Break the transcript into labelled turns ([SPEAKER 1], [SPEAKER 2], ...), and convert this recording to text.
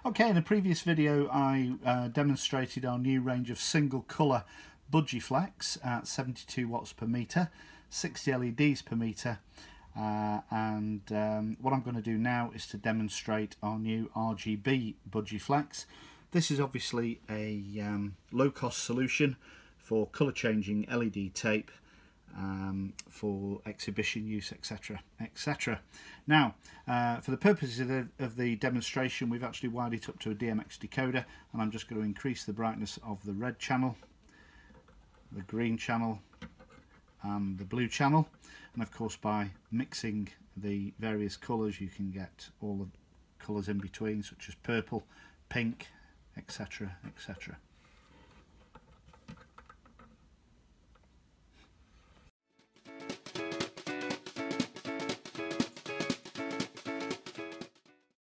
[SPEAKER 1] Okay, in a previous video I demonstrated our new range of single colour BudgieFlex at 72 watts per metre, 60 LEDs per metre, and what I'm going to do now is to demonstrate our new RGB BudgieFlex. This is obviously a low-cost solution for colour changing LED tape for exhibition use, etc, etc. Now, for the purposes of the demonstration, we've actually wired it up to a DMX decoder, and I'm just going to increase the brightness of the red channel, the green channel and the blue channel, and of course by mixing the various colours you can get all the colours in between, such as purple, pink, etc, etc.